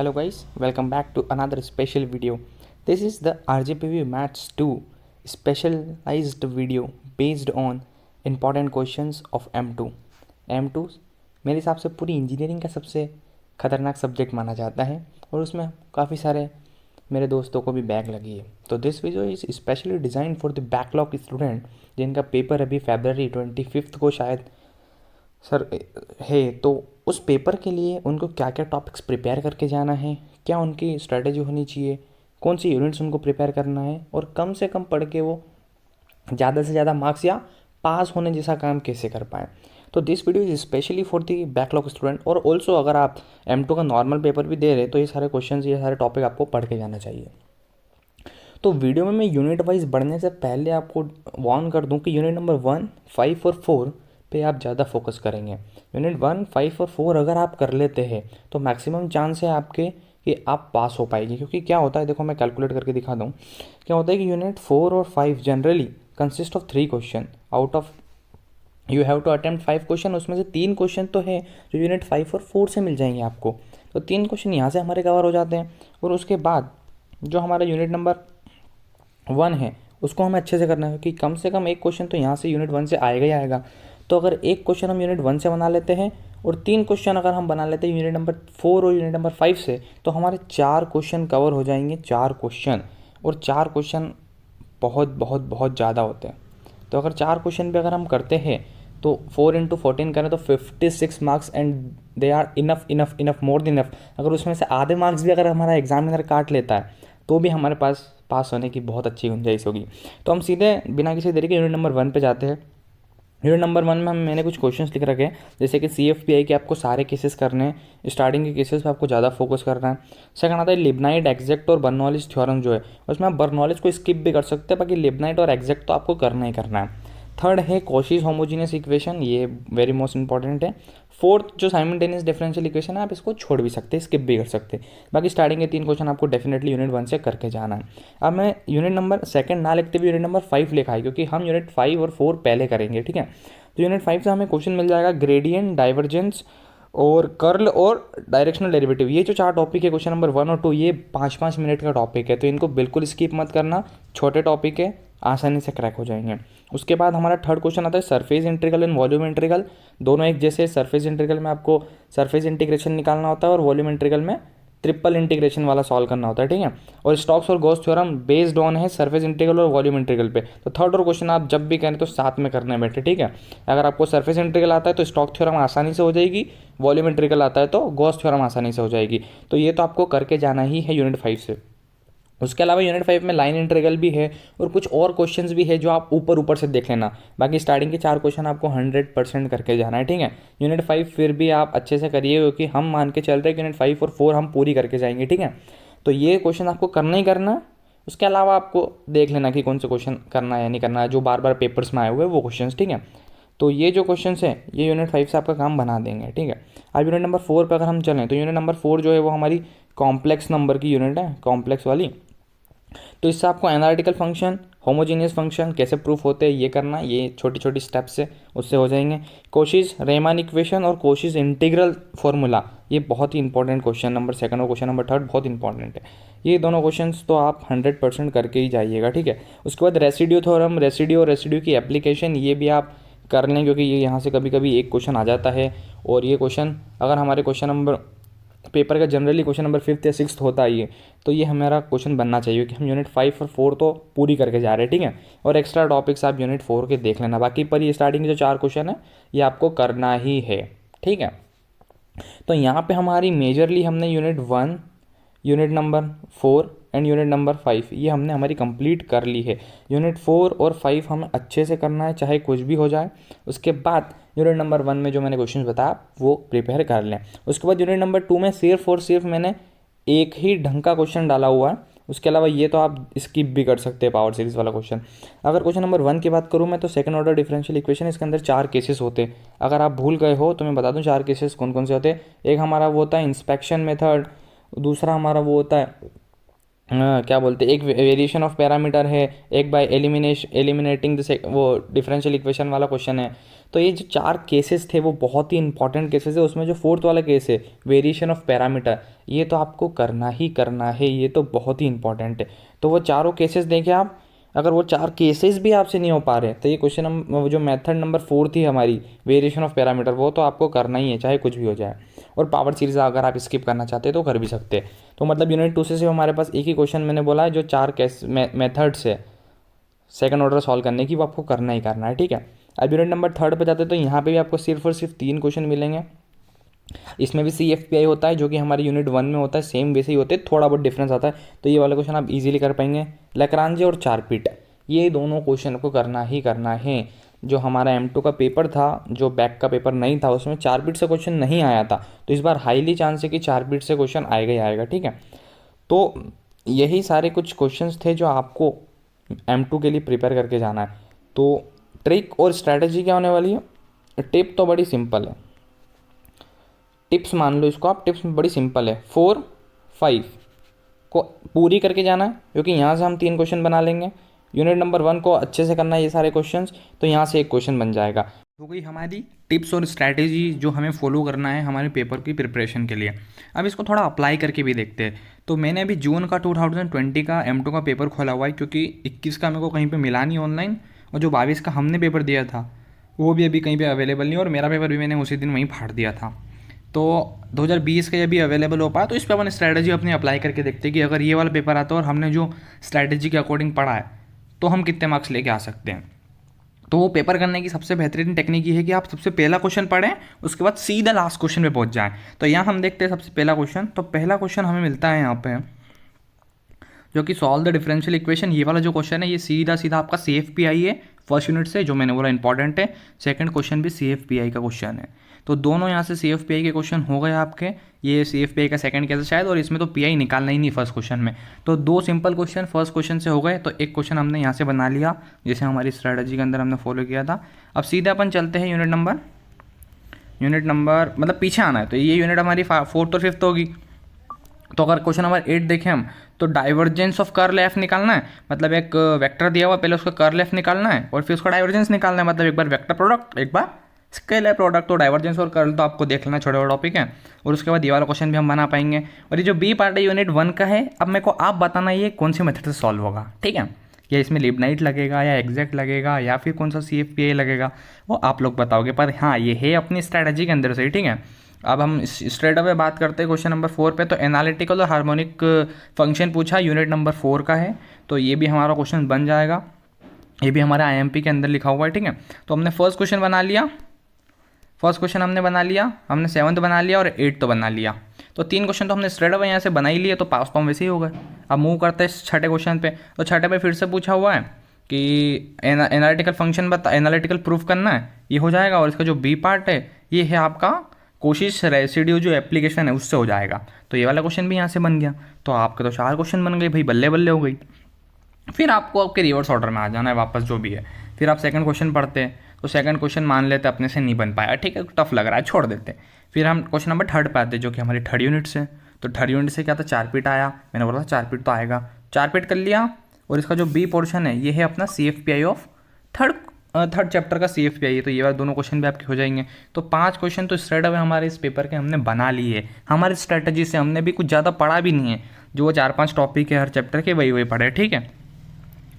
Hello guys, welcome back to another special video. This is the RGPV Maths 2 specialized video based on important questions of M2. M2 मेरे हिसाब से पूरी engineering का सबसे ख़तरनाक subject माना जाता है और उसमें काफ़ी सारे मेरे दोस्तों को भी बैक लगी है. तो this video is specially design for the backlog student जिनका पेपर अभी February 25 को शायद सर है. तो उस पेपर के लिए उनको क्या क्या टॉपिक्स प्रिपेयर करके जाना है, क्या उनकी स्ट्रेटेजी होनी चाहिए, कौन सी यूनिट्स उनको प्रिपेयर करना है और कम से कम पढ़ के वो ज़्यादा से ज़्यादा मार्क्स या पास होने जैसा काम कैसे कर पाएँ. तो this video is specially for the backlog student. और ऑल्सो अगर आप M2 का नॉर्मल पेपर भी दे रहे तो ये सारे क्वेश्चन ये सारे टॉपिक आपको पढ़ के जाना चाहिए. तो वीडियो में मैं यूनिट वाइज बढ़ने से पहले आपको वार्न कर दूं कि यूनिट नंबर 1, 5 और 4 पे आप ज़्यादा फोकस करेंगे. यूनिट 1, 5 और 4 अगर आप कर लेते हैं तो मैक्सिमम चांस है आपके कि आप पास हो पाएंगे. क्योंकि क्या होता है, देखो मैं कैलकुलेट करके दिखा दूँ. क्या होता है कि यूनिट 4 और 5 generally consist of 3 question. Out of you have to attempt 5 question, उसमें से 3 क्वेश्चन तो है जो यूनिट 5 और 4 से मिल जाएंगे आपको. तो 3 क्वेश्चन यहाँ से हमारे कवर हो जाते हैं. और उसके बाद जो हमारा यूनिट नंबर 1 है उसको हमें अच्छे से करना है क्योंकि कम से कम एक क्वेश्चन तो यहाँ से यूनिट 1 से आएगा ही आएगा. तो अगर एक क्वेश्चन हम यूनिट 1 से बना लेते हैं और 3 क्वेश्चन अगर हम बना लेते हैं यूनिट नंबर 4 और यूनिट नंबर 5 से, तो हमारे 4 क्वेश्चन कवर हो जाएंगे. 4 क्वेश्चन, और 4 क्वेश्चन बहुत बहुत बहुत ज़्यादा होते हैं. तो अगर 4 क्वेश्चन पे अगर हम करते हैं तो 4 × 14 करें तो 56 marks and they are enough enough enough more than enough. अगर उसमें से आधे मार्क्स भी अगर हमारा एग्जामिनर काट लेता है तो भी हमारे पास होने की बहुत अच्छी गुंजाइश होगी. तो हम सीधे बिना किसी देरी के यूनिट नंबर 1 पे जाते हैं. यूनिट नंबर 1 में मैंने कुछ क्वेश्चंस लिख रखे हैं, जैसे कि CFPI के आपको सारे केसेस करने हैं. स्टार्टिंग के केसेस पे आपको ज़्यादा फोकस करना है. सेकंड आता है लिब्नाइट, एग्जैक्ट और बर्नौलीज थ्योरम जो है उसमें आप बर्नौलीज को स्किप भी कर सकते हैं, बाकी लिब्नाइट और एग्जैक्ट तो आपको करना ही करना है. थर्ड है कॉशीज होमोजीनियस इक्वेशन, ये वेरी मोस्ट इंपॉर्टेंट है. फोर्थ जो साइमल्टेनियस डिफरेंशियल इक्वेशन है आप इसको छोड़ भी सकते हैं, स्किप भी कर सकते हैं. बाकी स्टार्टिंग के 3 क्वेश्चन आपको डेफिनेटली यूनिट 1 से करके जाना है. अब मैं यूनिट नंबर 2 ना लिखते हुए यूनिट नंबर 5 लिखा है क्योंकि हम यूनिट 5 और 4 पहले करेंगे. ठीक है, तो यूनिट 5 से हमें क्वेश्चन मिल जाएगा ग्रेडियंट, डाइवर्जेंस और कर्ल और डायरेक्शनल डेरिवेटिव. ये जो 4 टॉपिक है क्वेश्चन नंबर 1 और 2, ये 5-5 मिनट का टॉपिक है, तो इनको बिल्कुल स्किप मत करना. छोटे टॉपिक है, आसानी से क्रैक हो जाएंगे. उसके बाद हमारा थर्ड क्वेश्चन आता है surface integral and volume integral. दोनों एक जैसे. सरफेस इंटीग्रल में आपको सरफेस इंटीग्रेशन निकालना होता है और वॉल्यूम इंटीग्रल में ट्रिपल इंटीग्रेशन वाला सॉल्व करना होता है. ठीक है, और स्टोक्स और गॉस थ्योरम बेस्ड ऑन है सरफेस इंटीग्रल और वॉल्यूम इंटीग्रल पे. तो थर्ड और क्वेश्चन आप जब भी करें तो साथ में करने बैठे. ठीक है, अगर आपको सरफेस इंटीग्रल आता है तो स्टोक्स थ्योरम आसानी से हो जाएगी, वॉल्यूम इंटीग्रल आता है तो गॉस थ्योरम आसानी से हो जाएगी. तो ये तो आपको करके जाना ही है यूनिट 5 से. उसके अलावा यूनिट 5 में लाइन इंटीग्रल भी है और कुछ और क्वेश्चंस भी है जो आप ऊपर ऊपर से देख लेना. बाकी स्टार्टिंग के 4 क्वेश्चन आपको 100% करके जाना है. ठीक है, यूनिट 5 फिर भी आप अच्छे से करिए क्योंकि हम मान के चल रहे हैं कि यूनिट 5 और 4 हम पूरी करके जाएंगे. ठीक है, तो ये क्वेश्चन आपको करना ही करना है. उसके अलावा आपको देख लेना कि कौन से क्वेश्चन करना है या नहीं करना है, जो बार बार पेपर्स में आए हुए वो क्वेश्चन. ठीक है, तो ये जो क्वेश्चन है ये यूनिट 5 से आपका काम बना देंगे. ठीक है, अब यूनिट नंबर 4 पर अगर हम चलें तो यूनिट नंबर 4 जो है वो हमारी कॉम्प्लेक्स नंबर की यूनिट है, कॉम्प्लेक्स वाली. तो इससे आपको एनालिटिकल फंक्शन, होमोजीनियस फंक्शन कैसे प्रूफ होते हैं ये करना. ये छोटी छोटी स्टेप्स से उससे हो जाएंगे. कोशीज रेमान इक्वेशन और कोशीज इंटीग्रल फार्मूला, ये बहुत ही इंपॉर्टेंट क्वेश्चन नंबर 2 और क्वेश्चन नंबर 3 बहुत इंपॉर्टेंट है. ये दोनों क्वेश्चंस तो आप 100% करके ही जाइएगा. ठीक है, उसके बाद रेसिड्यू थ्योरम, रेसिड्यू और रेसिड्यू की एप्लीकेशन, ये भी आप कर लें क्योंकि ये यहाँ से कभी कभी एक क्वेश्चन आ जाता है. और ये क्वेश्चन अगर हमारे क्वेश्चन नंबर पेपर का जनरली क्वेश्चन नंबर 5th या 6th होता है, तो ये हमारा क्वेश्चन बनना चाहिए कि हम यूनिट 5 और 4 तो पूरी करके जा रहे हैं. ठीक है, और एक्स्ट्रा टॉपिक्स आप यूनिट 4 के देख लेना. बाकी पर ये स्टार्टिंग के जो 4 क्वेश्चन है ये आपको करना ही है. ठीक है, तो यहाँ पे हमारी मेजरली हमने unit 1, unit number 4 and unit number 5 ये हमने हमारी कंप्लीट कर ली है. यूनिट 4 और 5 हमें अच्छे से करना है चाहे कुछ भी हो जाए. उसके बाद यूनिट नंबर 1 में जो मैंने क्वेश्चन बताया वो प्रिपेयर कर लें. उसके बाद यूनिट नंबर 2 में सिर्फ और सिर्फ मैंने एक ही ढंग का क्वेश्चन डाला हुआ है. उसके अलावा ये तो आप स्किप भी कर सकते हैं, पावर सीरीज वाला क्वेश्चन. अगर क्वेश्चन नंबर 1 की बात करूँ मैं तो सेकंड ऑर्डर डिफरेंशियल इक्वेशन, इसके अंदर 4 केसेस होते हैं. अगर आप भूल गए हो तो मैं बता दूं 4 केसेस कौन कौन से होते हैं. एक हमारा वो होता है इंस्पेक्शन मेथड, दूसरा हमारा वो होता है क्या बोलते हैं, एक वेरिएशन ऑफ पैरामीटर है, एक बाय एलिमिनेटिंग द वो डिफरेंशियल इक्वेशन वाला क्वेश्चन है। तो ये जो 4 केसेस थे वो बहुत ही इंपॉर्टेंट केसेस है। उसमें जो 4th वाला केस है वेरिएशन ऑफ पैरामीटर, ये तो आपको करना ही करना है, ये तो बहुत ही इंपॉर्टेंट है। तो वो चारों केसेस देखें आप, अगर वो 4 केसेस भी आपसे नहीं हो पा रहे तो ये क्वेश्चन हम जो मेथड नंबर 4 थी हमारी वेरिएशन ऑफ पैरामीटर, वो तो आपको करना ही है चाहे कुछ भी हो जाए। और पावर सीरीज अगर आप स्किप करना चाहते हैं तो कर भी सकते हैं। तो मतलब यूनिट 2 से सिर्फ हमारे पास एक ही क्वेश्चन मैंने बोला है जो 4 केस मेथड्स है सेकंड ऑर्डर सॉल्व करने की, वो आपको करना ही करना है, ठीक है। अब यूनिट नंबर 3 पे जाते हैं तो यहाँ पे भी आपको सिर्फ और सिर्फ 3 क्वेश्चन मिलेंगे। इसमें भी CFPI होता है जो कि हमारे यूनिट 1 में होता है, सेम वैसे ही होते हैं, थोड़ा बहुत डिफरेंस आता है। तो ये वाला क्वेश्चन आप इजीली कर पाएंगे। लैग्रांज और चारपीट, ये दोनों क्वेश्चन को करना ही करना है। जो हमारा M2 का पेपर था, जो बैक का पेपर नहीं था, उसमें चारपीट से क्वेश्चन नहीं आया था, तो इस बार हाईली चांस है कि चारपीट से क्वेश्चन आएगा ही आएगा, ठीक है। तो यही सारे कुछ क्वेश्चंस थे जो आपको M2 के लिए प्रिपेयर करके जाना है। तो ट्रिक और स्ट्रैटेजी क्या होने वाली है? टिप तो बड़ी सिंपल है, टिप्स मान लो इसको आप, टिप्स में बड़ी सिंपल है। 4, 5 को पूरी करके जाना है, क्योंकि यहाँ से हम 3 क्वेश्चन बना लेंगे। यूनिट नंबर 1 को अच्छे से करना है ये सारे क्वेश्चंस, तो यहाँ से एक क्वेश्चन बन जाएगा। हो गई हमारी टिप्स और स्ट्रैटेजी जो हमें फॉलो करना है हमारे पेपर की प्रिपरेशन के लिए। अब इसको थोड़ा अप्लाई करके भी देखते हैं। तो मैंने अभी जून का 2020 का M2 का पेपर खोला हुआ है, क्योंकि 21 का मेरे को कहीं पर मिला नहीं ऑनलाइन, और जो 22 का हमने पेपर दिया था वो भी अभी कहीं पर अवेलेबल नहीं, और मेरा पेपर भी मैंने उसी दिन वहीं फाड़ दिया था। तो 2020 का जब भी अवेलेबल हो पाया तो इस पर अपन स्ट्रैटेजी अपनी अप्लाई करके देखते हैं कि अगर ये वाला पेपर आता है और हमने जो स्ट्रैटेजी के अकॉर्डिंग पढ़ा है तो हम कितने मार्क्स लेके आ सकते हैं। तो वो पेपर करने की सबसे बेहतरीन टेक्निक ये है कि आप सबसे पहला क्वेश्चन पढ़ें, उसके बाद सीधा लास्ट क्वेश्चन पे पहुंच जाएं। तो यहाँ हम देखते हैं सबसे पहला क्वेश्चन। तो पहला क्वेश्चन हमें मिलता है यहाँ पे, जो कि सॉल्व द डिफरेंशियल इक्वेशन। ये वाला जो क्वेश्चन है ये सीधा सीधा आपका CFPI है फर्स्ट यूनिट से, जो मैंने बोला इंपॉर्टेंट है। सेकंड क्वेश्चन भी CFPI का क्वेश्चन है। तो दोनों यहाँ से CFPI के क्वेश्चन हो गए आपके। ये CFPI का सेकंड केस शायद, और इसमें तो PI निकालना ही नहीं फर्स्ट क्वेश्चन में। तो 2 सिंपल क्वेश्चन फर्स्ट क्वेश्चन से हो गए। तो एक क्वेश्चन हमने यहाँ से बना लिया, जैसे हमारी स्ट्रैटेजी के अंदर हमने फॉलो किया था। अब सीधे अपन चलते हैं यूनिट नंबर मतलब पीछे आना है। तो ये यूनिट हमारी 4th और 5th होगी। तो अगर क्वेश्चन नंबर 8 देखें हम, तो डाइवर्जेंस ऑफ कर्ल एफ निकालना है। मतलब एक वेक्टर दिया हुआ, पहले उसका कर्ल एफ निकालना है और फिर उसका डाइवर्जेंस निकालना है। मतलब एक बार वेक्टर प्रोडक्ट, एक बार स्केलर प्रोडक्ट। तो डाइवर्जेंस और कर्ल तो आपको देख लेना, छोटे छोटे टॉपिक है। और उसके बाद ये वाला क्वेश्चन भी हम बना पाएंगे। और ये जो बी पार्ट है यूनिट 1 का है। अब मेरे को आप बताना ये कौन सी मेथड से सॉल्व होगा, ठीक है। या इसमें लिबनाइट लगेगा, या एग्जैक्ट लगेगा, या फिर कौन सा CFPI लगेगा, वो आप लोग बताओगे। पर हाँ, ये है अपनी स्ट्रैटेजी के अंदर से, ठीक है। अब हम स्ट्रेट अवे बात करते हैं क्वेश्चन नंबर 4 पे। तो एनालिटिकल और हार्मोनिक फंक्शन पूछा, यूनिट नंबर 4 का है। तो ये भी हमारा क्वेश्चन बन जाएगा, ये भी हमारा IMP के अंदर लिखा हुआ है, ठीक है। तो हमने फर्स्ट क्वेश्चन बना लिया, हमने 7th बना लिया और 8th तो बना लिया। तो 3 क्वेश्चन तो हमने स्ट्रेट अवे यहाँ से बना ही लिए, तो पास तो हम वैसे ही हो गए। अब मूव करते हैं छठे क्वेश्चन पे। तो छठे पे फिर से पूछा हुआ है कि एनालिटिकल फंक्शन एनालिटिकल प्रूफ करना है, ये हो जाएगा। और इसका जो बी पार्ट है ये है आपका कोशिश रेसिड्यू जो एप्लीकेशन है उससे हो जाएगा। तो ये वाला क्वेश्चन भी यहाँ से बन गया। तो आपके तो 4 क्वेश्चन बन गए भाई, बल्ले बल्ले हो गई। फिर आपको आपके रिवर्स ऑर्डर में आ जाना है वापस, जो भी है। फिर आप सेकंड क्वेश्चन पढ़ते हैं। तो सेकंड क्वेश्चन मान लेते अपने से नहीं बन पाया, ठीक है, टफ लग रहा है, छोड़ देते। फिर हम क्वेश्चन नंबर 3 पे आते हैं, जो कि हमारी 3rd यूनिट से। तो 3rd यूनिट से क्या था, चारपीट आया। मैंने बोला था चारपीट तो आएगा, चारपीट कर लिया। और इसका जो बी पोर्शन है ये है अपना CFPI ऑफ थर्ड चैप्टर का CFPI है। तो ये बात दोनों क्वेश्चन भी आपके हो जाएंगे। तो 5 क्वेश्चन तो स्ट्रेट अवे हमारे इस पेपर के हमने बना लिए। हमारी स्ट्रेटजी से हमने भी कुछ ज़्यादा पढ़ा भी नहीं है, जो वो 4-5 टॉपिक है हर चैप्टर के वही पढ़े, ठीक है।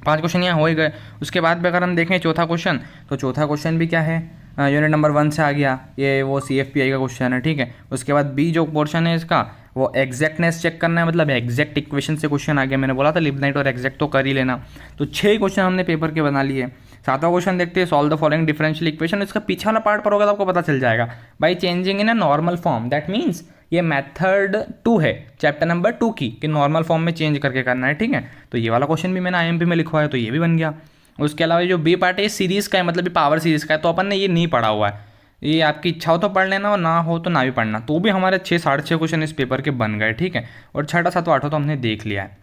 5 क्वेश्चन यहाँ हो ही गए। उसके बाद भी अगर हम देखें चौथा क्वेश्चन, तो चौथा क्वेश्चन भी क्या है, यूनिट नंबर 1 से आ गया। ये वो CFPI का क्वेश्चन है, ठीक है। उसके बाद बी जो पोर्शन है इसका, वो एग्जैक्टनेस चेक करना है, मतलब एग्जैक्ट इक्वेशन से क्वेश्चन आ गया। मैंने बोला था लिबनाइट और एग्जैक्ट तो कर ही लेना। तो 6 क्वेश्चन हमने पेपर के बना लिए। 7वां क्वेश्चन देखते हैं, solve the following differential equation. इसका पीछे वाला पार्ट पर होगा तो आपको पता चल जाएगा by changing in a normal form. That means ये मेथड 2 है चैप्टर नंबर 2 की, कि नॉर्मल फॉर्म में चेंज करके करना है, ठीक है। तो ये वाला क्वेश्चन भी मैंने IMP में लिखवाया, तो ये भी बन गया। उसके अलावा जो बी पार्ट है सीरीज़ का है, मतलब ये पावर सीरीज़ का है। तो अपन ने ये नहीं पढ़ा हुआ है, ये आपकी इच्छा हो तो पढ़ लेना और ना हो तो ना भी पढ़ना। तो भी हमारे 6 साढ़े 6 क्वेश्चन इस पेपर के बन गए, ठीक है। और 6ठा 7वां 8वां तो हमने देख लिया है।